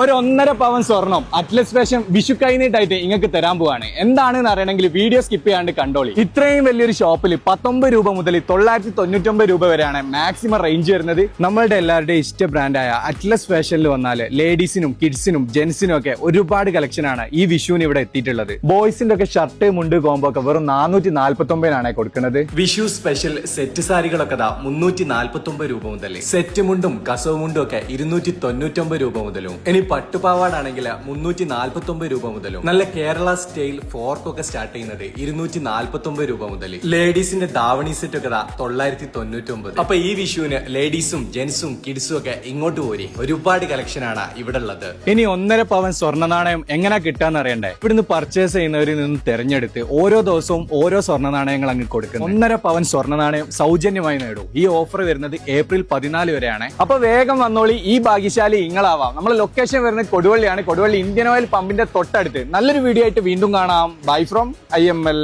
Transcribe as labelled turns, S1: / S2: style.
S1: ഒരു 1.5 പവൻ സ്വർണം Atlas fashion Vishu കൈനീട്ടായിട്ട് ഇങ്ങക്ക് തരാൻ പോവാണ്. എന്താണെന്ന് അറിയണമെങ്കിൽ വീഡിയോ സ്കിപ്പ് ചെയ്യാണ്ട് കണ്ടോളി. ഇത്രയും വലിയൊരു ഷോപ്പിൽ 19 രൂപ മുതൽ 999 രൂപ വരെയാണ് മാക്സിമം റേഞ്ച് വരുന്നത്. നമ്മളുടെ എല്ലാവരുടെയും ഇഷ്ട ബ്രാൻഡായ അറ്റ്ലസ് ഫാഷനിൽ വന്നാൽ ലേഡീസിനും കിഡ്സിനും ജെന്റ്സിനും ഒക്കെ ഒരുപാട് കളക്ഷൻ ആണ് ഈ വിഷുവിന് ഇവിടെ എത്തിയിട്ടുള്ളത്. ബോയ്സിന്റെ ഒക്കെ ഷർട്ട് മുണ്ട് കോംബോ ഒക്കെ വെറും 449 കൊടുക്കുന്നത്. വിഷു സ്പെഷ്യൽ സെറ്റ് സാരികളൊക്കെ 349 രൂപ മുതൽ, സെറ്റ് മുണ്ടും കസവ് മുണ്ടും ഒക്കെ 299 രൂപ മുതലും, ഇനി പട്ടുപാവാടാണെങ്കിൽ 349 രൂപ മുതലും, നല്ല കേരള സ്റ്റൈൽ ഫോർക്ക് ഒക്കെ സ്റ്റാർട്ട് ചെയ്യുന്നത് 249 രൂപ മുതൽ, ലേഡീസിന്റെ ദാവണി സെറ്റ് ഒക്കെ 999. അപ്പൊ ഈ വിഷുവിന് ലേഡീസും ജെന്റ്സും കിഡ്സും ഒക്കെ ഇങ്ങോട്ട് പോരി, ഒരുപാട് കളക്ഷൻ ആണ് ഇവിടെ ഉള്ളത്. ഇനി 1.5 പവൻ സ്വർണ്ണ നാണയം എങ്ങനെ കിട്ടാന്ന് അറിയണ്ടേ? ഇവിടുന്ന് പർച്ചേസ് ചെയ്യുന്നവരിൽ നിന്ന് തെരഞ്ഞെടുത്ത് ഓരോ ദിവസവും ഓരോ സ്വർണ്ണ നാണയങ്ങൾ അങ്ങ് കൊടുക്കും. 1.5 പവൻ സ്വർണ്ണ നാണയം സൗജന്യമായി നേടും. ഈ ഓഫർ വരുന്നത് ഏപ്രിൽ 14 വരെയാണ്. അപ്പൊ വേഗം വന്നോളി, ഈ ഭാഗ്യശാലി ഇങ്ങളാവാം. നമ്മളെ ലൊക്കേഷൻ വരുന്നത് കൊടുവള്ളിയാണ്. കൊടുവള്ളി ഇന്ത്യൻ ഓയിൽ പമ്പിന്റെ തൊട്ടടുത്ത്. നല്ലൊരു വീഡിയോ ആയിട്ട് വീണ്ടും കാണാം. By from IML.